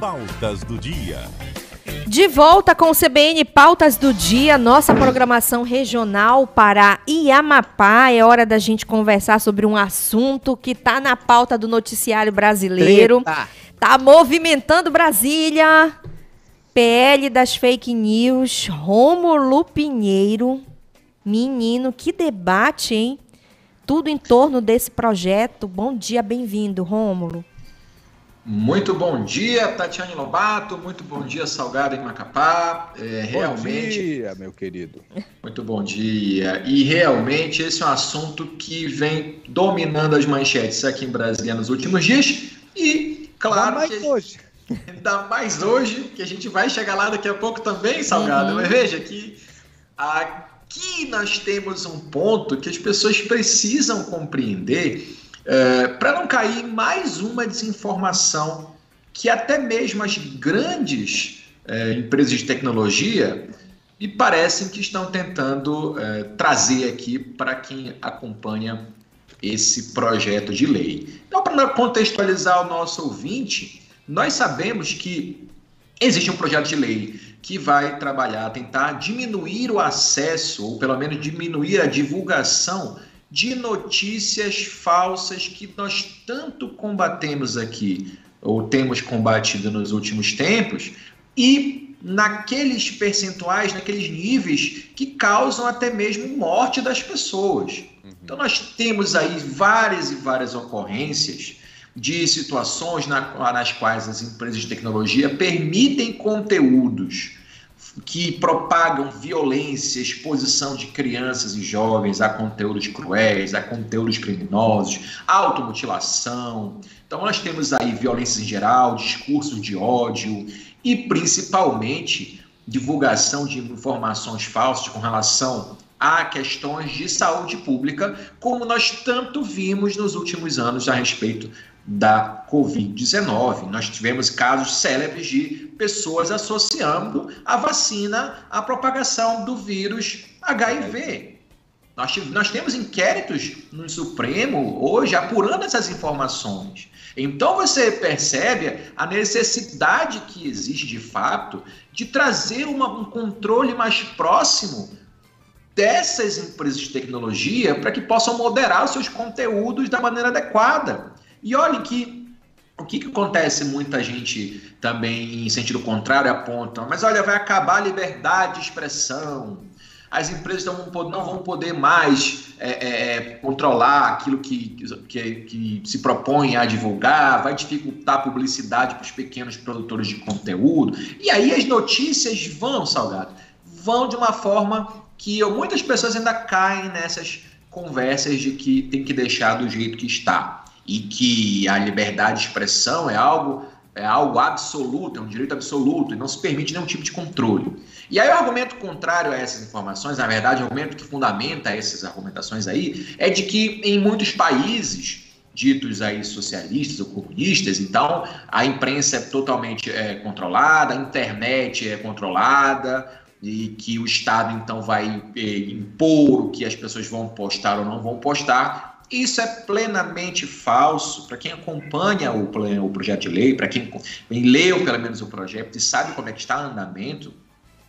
Pautas do Dia. De volta com o CBN Pautas do Dia, nossa programação regional para Iamapá. É hora da gente conversar sobre um assunto que está na pauta do noticiário brasileiro. Está movimentando Brasília. PL das fake news, Rômulo Pinheiro. Menino, que debate, hein? Tudo em torno desse projeto. Bom dia, bem-vindo, Rômulo. Muito bom dia, Tatiane Lobato. Muito bom dia, Salgado em Macapá. Bom dia, meu querido. Muito bom dia. E realmente esse é um assunto que vem dominando as manchetes aqui em Brasília nos últimos dias. E, claro, ainda mais hoje, que a gente vai chegar lá daqui a pouco também, Salgado. Mas veja que aqui nós temos um ponto que as pessoas precisam compreender para não cair em mais uma desinformação que até mesmo as grandes empresas de tecnologia me parecem que estão tentando trazer aqui para quem acompanha esse projeto de lei. Então, para contextualizar o nosso ouvinte, nós sabemos que existe um projeto de lei que vai tentar diminuir o acesso, ou pelo menos diminuir a divulgação de notícias falsas que nós tanto combatemos aqui, ou temos combatido nos últimos tempos, e naqueles percentuais, naqueles níveis que causam até mesmo morte das pessoas. Então nós temos aí várias e várias ocorrências de situações nas quais as empresas de tecnologia permitem conteúdos que propagam violência, exposição de crianças e jovens a conteúdos cruéis, a conteúdos criminosos, automutilação. Então nós temos aí violência em geral, discursos de ódio e principalmente divulgação de informações falsas com relação a questões de saúde pública, como nós tanto vimos nos últimos anos a respeito da Covid-19. Nós tivemos casos célebres de pessoas associando a vacina à propagação do vírus HIV. Nós temos inquéritos no Supremo hoje apurando essas informações. Então você percebe a necessidade que existe de fato de trazer um controle mais próximo dessas empresas de tecnologia para que possam moderar os seus conteúdos da maneira adequada. E olha que o que acontece, muita gente também em sentido contrário aponta, mas olha, vai acabar a liberdade de expressão, as empresas não vão poder mais controlar aquilo que se propõe a divulgar, vai dificultar a publicidade para os pequenos produtores de conteúdo. E aí as notícias Salgado, vão de uma forma que muitas pessoas ainda caem nessas conversas de que tem que deixar do jeito que está. E que a liberdade de expressão é algo absoluto, é um direito absoluto, e não se permite nenhum tipo de controle. E aí o argumento contrário a essas informações, na verdade, o argumento que fundamenta essas argumentações aí, é de que em muitos países ditos aí socialistas ou comunistas, então a imprensa é totalmente controlada, a internet é controlada, e que o Estado então vai impor o que as pessoas vão postar ou não vão postar. Isso é plenamente falso. Para quem acompanha o projeto de lei, para quem leu pelo menos o projeto e sabe como é que está o andamento,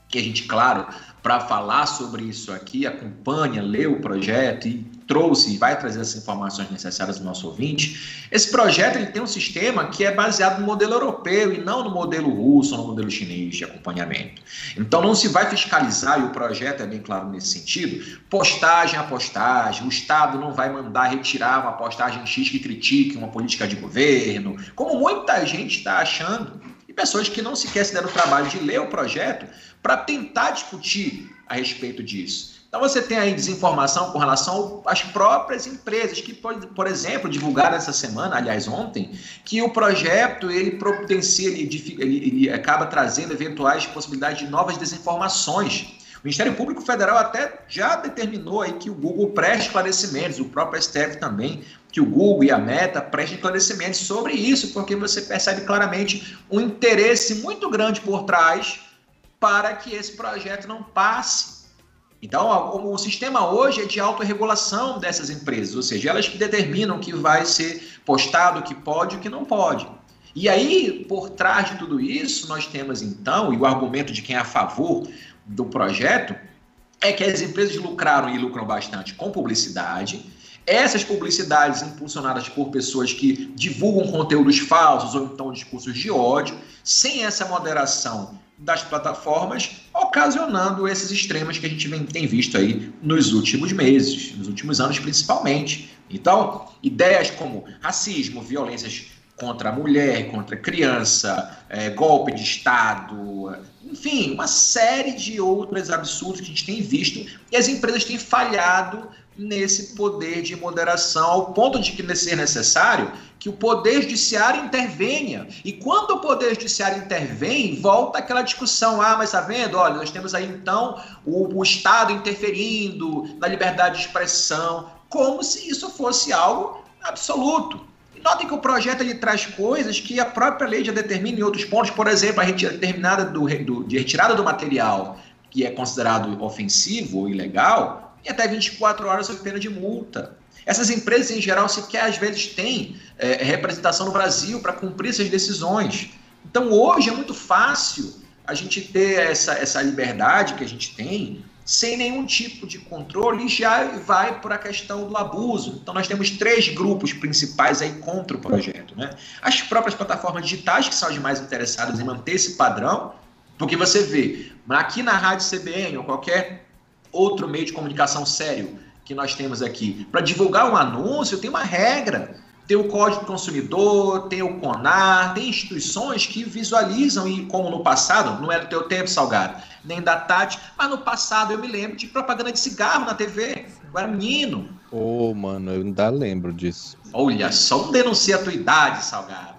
que a gente, claro, para falar sobre isso aqui, acompanha, leu o projeto e trouxe e vai trazer essas informações necessárias do nosso ouvinte. Esse projeto ele tem um sistema que é baseado no modelo europeu e não no modelo russo ou no modelo chinês de acompanhamento. Então não se vai fiscalizar, e o projeto é bem claro nesse sentido, postagem a postagem. O Estado não vai mandar retirar uma postagem X que critique uma política de governo, como muita gente está achando, e pessoas que não sequer se deram o trabalho de ler o projeto para tentar discutir a respeito disso. Então você tem aí desinformação com relação às próprias empresas que, por exemplo, divulgaram essa semana, aliás ontem, que o projeto ele propicia, ele acaba trazendo eventuais possibilidades de novas desinformações. O Ministério Público Federal até já determinou aí que o Google preste esclarecimentos, o próprio STF também, que o Google e a Meta prestem esclarecimentos sobre isso, porque você percebe claramente um interesse muito grande por trás para que esse projeto não passe. Então, o sistema hoje é de autorregulação dessas empresas, ou seja, elas que determinam o que vai ser postado, o que pode e o que não pode. E aí, por trás de tudo isso, nós temos então, e o argumento de quem é a favor do projeto, é que as empresas lucraram e lucram bastante com publicidade. Essas publicidades impulsionadas por pessoas que divulgam conteúdos falsos ou então discursos de ódio, sem essa moderação das plataformas, ocasionando esses extremos que a gente tem visto aí nos últimos meses, nos últimos anos principalmente. Então, ideias como racismo, violências contra a mulher, contra a criança, golpe de Estado, enfim, uma série de outros absurdos que a gente tem visto e as empresas têm falhado nesse poder de moderação, ao ponto de que ser necessário que o Poder Judiciário intervenha. E quando o Poder Judiciário intervém, volta aquela discussão, mas tá vendo? Olha, nós temos aí então o Estado interferindo na liberdade de expressão, como se isso fosse algo absoluto. E notem que o projeto ele traz coisas que a própria lei já determina em outros pontos, por exemplo, a retirada do material que é considerado ofensivo ou ilegal, e até 24 horas sob pena de multa. Essas empresas, em geral, sequer às vezes têm representação no Brasil para cumprir essas decisões. Então, hoje é muito fácil a gente ter essa liberdade que a gente tem sem nenhum tipo de controle e já vai por a questão do abuso. Então, nós temos 3 grupos principais aí contra o projeto, né? As próprias plataformas digitais, que são as mais interessadas em manter esse padrão, porque você vê, aqui na Rádio CBN ou qualquer outro meio de comunicação sério que nós temos aqui, para divulgar um anúncio, tem uma regra. Tem o Código do Consumidor, tem o CONAR, tem instituições que visualizam, e como no passado, não é do teu tempo, Salgado, nem da Tati, mas no passado eu me lembro de propaganda de cigarro na TV. Eu era menino. Mano, eu ainda lembro disso. Olha, só não denuncia a tua idade, Salgado.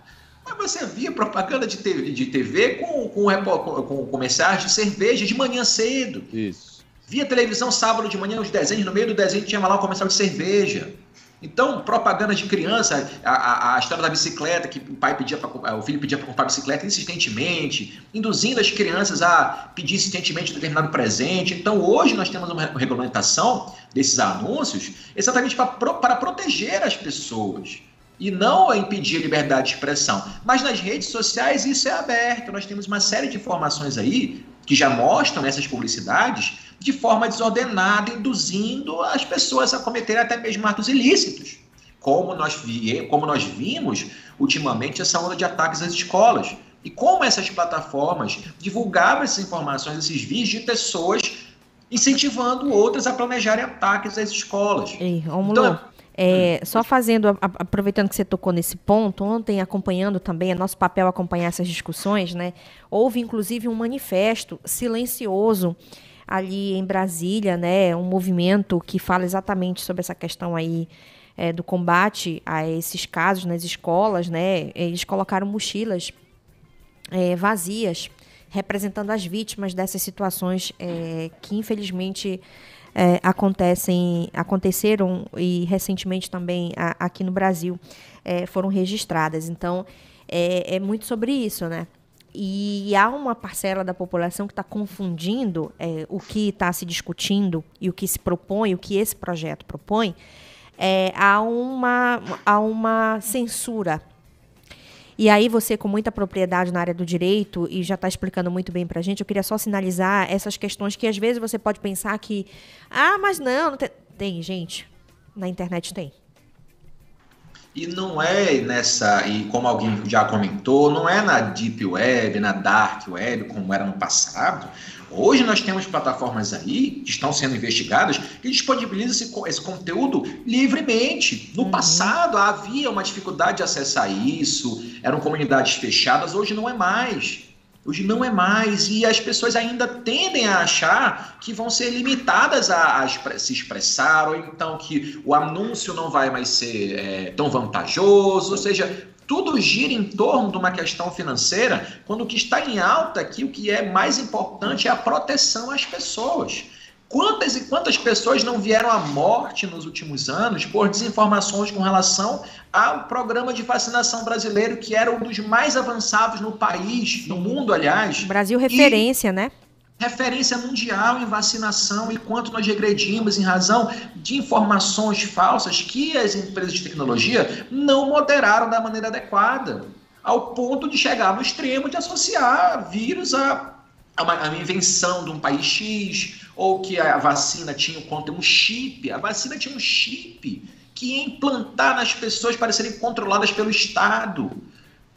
Mas você via propaganda de TV com comerciais de cerveja de manhã cedo. Isso. Via televisão sábado de manhã, os desenhos, no meio do desenho tinha lá um comercial de cerveja. Então, propaganda de criança, a história da bicicleta, que o filho pedia para comprar bicicleta insistentemente, induzindo as crianças a pedir insistentemente um determinado presente. Então, hoje nós temos uma regulamentação desses anúncios exatamente para proteger as pessoas e não impedir a liberdade de expressão. Mas nas redes sociais isso é aberto. Nós temos uma série de informações aí que já mostram essas publicidades de forma desordenada, induzindo as pessoas a cometerem até mesmo atos ilícitos, como nós vimos ultimamente essa onda de ataques às escolas, e como essas plataformas divulgavam essas informações, esses vídeos de pessoas incentivando outras a planejarem ataques às escolas. Só aproveitando que você tocou nesse ponto, ontem acompanhando também, é nosso papel acompanhar essas discussões, né? Houve inclusive um manifesto silencioso ali em Brasília, né? Um movimento que fala exatamente sobre essa questão aí do combate a esses casos nas escolas, né? Eles colocaram mochilas vazias, representando as vítimas dessas situações que infelizmente aconteceram e recentemente também aqui no Brasil foram registradas. Então, é muito sobre isso, né? E há uma parcela da população que está confundindo o que está se discutindo e o que se propõe, o que esse projeto propõe, há uma censura. E aí você, com muita propriedade na área do direito, e já está explicando muito bem para a gente, eu queria só sinalizar essas questões que às vezes você pode pensar que, mas não tem, gente, na internet tem. E não é e como alguém já comentou, não é na Deep Web, na Dark Web, como era no passado. Hoje nós temos plataformas aí que estão sendo investigadas que disponibilizam esse conteúdo livremente. No passado havia uma dificuldade de acessar isso, eram comunidades fechadas, hoje não é mais. Hoje não é mais, e as pessoas ainda tendem a achar que vão ser limitadas a se expressar, ou então que o anúncio não vai mais ser tão vantajoso, ou seja, tudo gira em torno de uma questão financeira, quando o que está em alta aqui, o que é mais importante é a proteção às pessoas. Quantas e quantas pessoas não vieram à morte nos últimos anos por desinformações com relação ao programa de vacinação brasileiro, que era um dos mais avançados no país, no mundo, aliás. Brasil referência, né? Referência mundial em vacinação, e quanto nós regredimos em razão de informações falsas que as empresas de tecnologia não moderaram da maneira adequada. ao ponto de chegar no extremo de associar vírus a uma invenção de um país X, ou que a vacina tinha um chip. A vacina tinha um chip que ia implantar nas pessoas para serem controladas pelo Estado.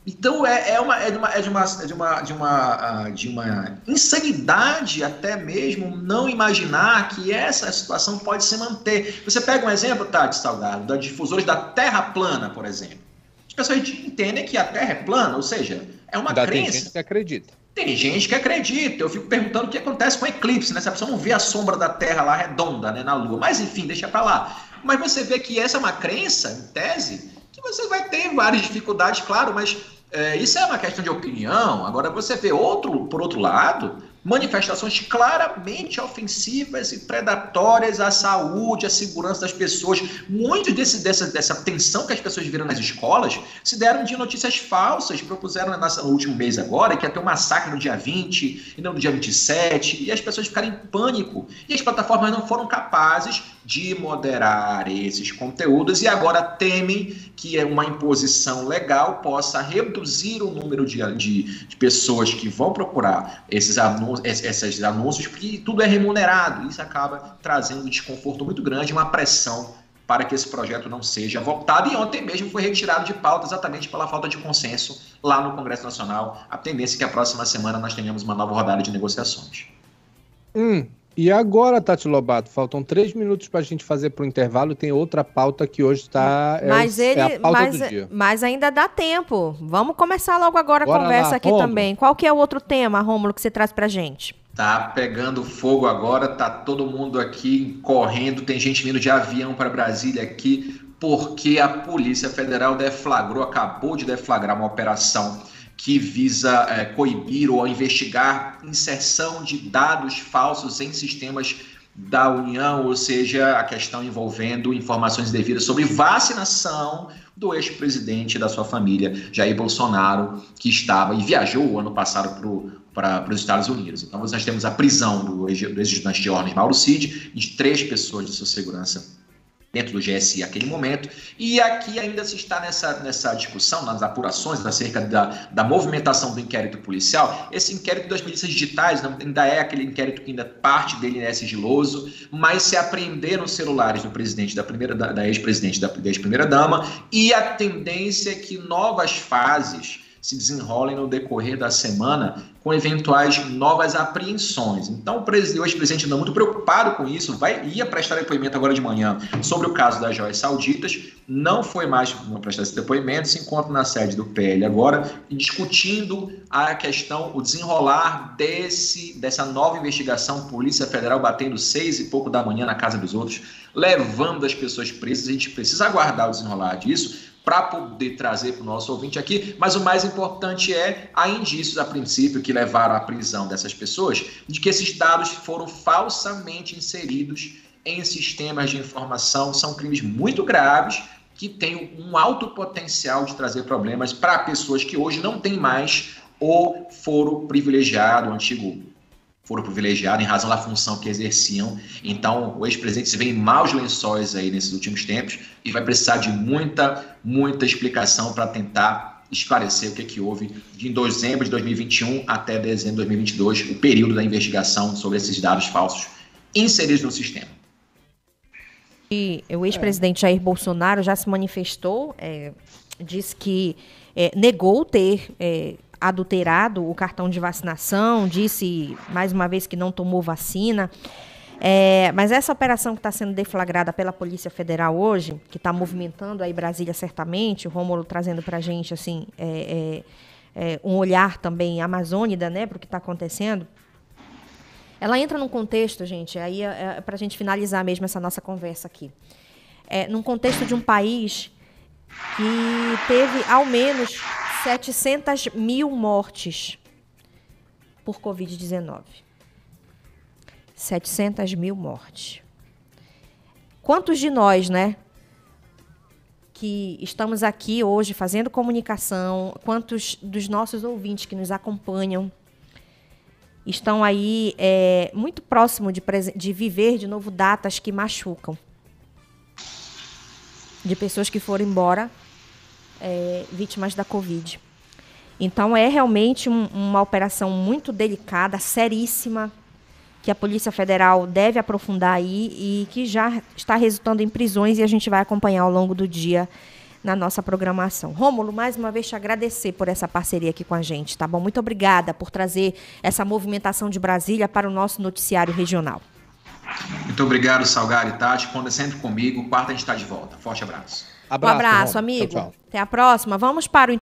Então é de uma insanidade até mesmo não imaginar que essa situação pode se manter. Você pega um exemplo, Tati Salgado, da difusores da Terra plana, por exemplo. As pessoas entendem que a Terra é plana, ou seja, é uma crença. Tem gente que acredita. Tem gente que acredita. Eu fico perguntando o que acontece com o eclipse, né? Se a pessoa não vê a sombra da Terra lá redonda, né, na Lua. Mas enfim, deixa pra lá. Mas você vê que essa é uma crença, em tese, que você vai ter várias dificuldades, claro, mas isso é uma questão de opinião. Agora você vê por outro lado, manifestações claramente ofensivas e predatórias à saúde, à segurança das pessoas. Muito dessa tensão que as pessoas viram nas escolas se deram de notícias falsas. Propuseram no último mês agora que ia ter um massacre no dia 20 e não no dia 27, e as pessoas ficaram em pânico. E as plataformas não foram capazes de moderar esses conteúdos e agora temem que uma imposição legal possa reduzir o número de pessoas que vão procurar esses anúncios, porque tudo é remunerado. Isso acaba trazendo um desconforto muito grande, uma pressão para que esse projeto não seja votado. E ontem mesmo foi retirado de pauta exatamente pela falta de consenso lá no Congresso Nacional. A tendência é que a próxima semana nós tenhamos uma nova rodada de negociações. E agora, Tati Lobato, faltam 3 minutos para a gente fazer para o intervalo e tem outra pauta que hoje está a pauta do dia. Mas ainda dá tempo. Vamos começar logo agora a conversa lá, aqui Rômulo. Também. Qual que é o outro tema, Rômulo, que você traz para a gente? Tá pegando fogo agora, tá todo mundo aqui correndo, tem gente vindo de avião para Brasília aqui, porque a Polícia Federal acabou de deflagrar uma operação que visa coibir ou investigar inserção de dados falsos em sistemas da União, ou seja, a questão envolvendo informações indevidas sobre vacinação do ex-presidente e da sua família, Jair Bolsonaro, que estava e viajou o ano passado para os Estados Unidos. Então, nós temos a prisão do ex-ajudante de ordens Mauro Cid e de 3 pessoas de sua segurança dentro do GSI naquele momento, e aqui ainda se está nessa discussão, nas apurações acerca da movimentação do inquérito policial. Esse inquérito das milícias digitais ainda é aquele inquérito que ainda parte dele é sigiloso, mas se apreenderam celulares do presidente da ex-presidente da ex-primeira-dama, e a tendência é que novas fases se desenrolem no decorrer da semana com eventuais novas apreensões. Então, o ex-presidente anda muito preocupado com isso, ia prestar depoimento agora de manhã sobre o caso das joias sauditas, não foi mais prestar esse depoimento, se encontra na sede do PL agora, discutindo a questão, o desenrolar dessa nova investigação, Polícia Federal batendo 6 e pouco da manhã na casa dos outros, levando as pessoas presas. A gente precisa aguardar o desenrolar disso, para poder trazer para o nosso ouvinte aqui, mas o mais importante há indícios, a princípio, que levaram à prisão dessas pessoas, de que esses dados foram falsamente inseridos em sistemas de informação. São crimes muito graves, que têm um alto potencial de trazer problemas para pessoas que hoje não têm mais o foro privilegiado, o antigo foro privilegiado, em razão da função que exerciam. Então, o ex-presidente se vê em maus lençóis aí nesses últimos tempos e vai precisar de muita explicação para tentar esclarecer o que houve de dezembro de 2021 até dezembro de 2022, o período da investigação sobre esses dados falsos inseridos no sistema. E o ex-presidente Jair Bolsonaro já se manifestou, disse que negou ter adulterado o cartão de vacinação, disse mais uma vez que não tomou vacina. Mas essa operação que está sendo deflagrada pela Polícia Federal hoje, que está movimentando aí Brasília certamente, o Rômulo trazendo para a gente assim, um olhar também amazônida, né, para o que está acontecendo, ela entra num contexto, gente, aí para a gente finalizar mesmo essa nossa conversa aqui, num contexto de um país que teve ao menos 700 mil mortes por Covid-19. 700 mil mortes. Quantos de nós, né, que estamos aqui hoje fazendo comunicação, quantos dos nossos ouvintes que nos acompanham estão aí muito próximo de viver de novo datas que machucam? De pessoas que foram embora vítimas da Covid. Então é realmente uma operação muito delicada, seríssima, que a Polícia Federal deve aprofundar aí e que já está resultando em prisões, e a gente vai acompanhar ao longo do dia na nossa programação. Rômulo, mais uma vez te agradecer por essa parceria aqui com a gente, tá bom? Muito obrigada por trazer essa movimentação de Brasília para o nosso noticiário regional. Muito obrigado, Salgado e Tati. Conta sempre comigo. Quarta a gente está de volta. Forte abraço. Um abraço, amigo. Tchau, tchau. Até a próxima. Vamos para o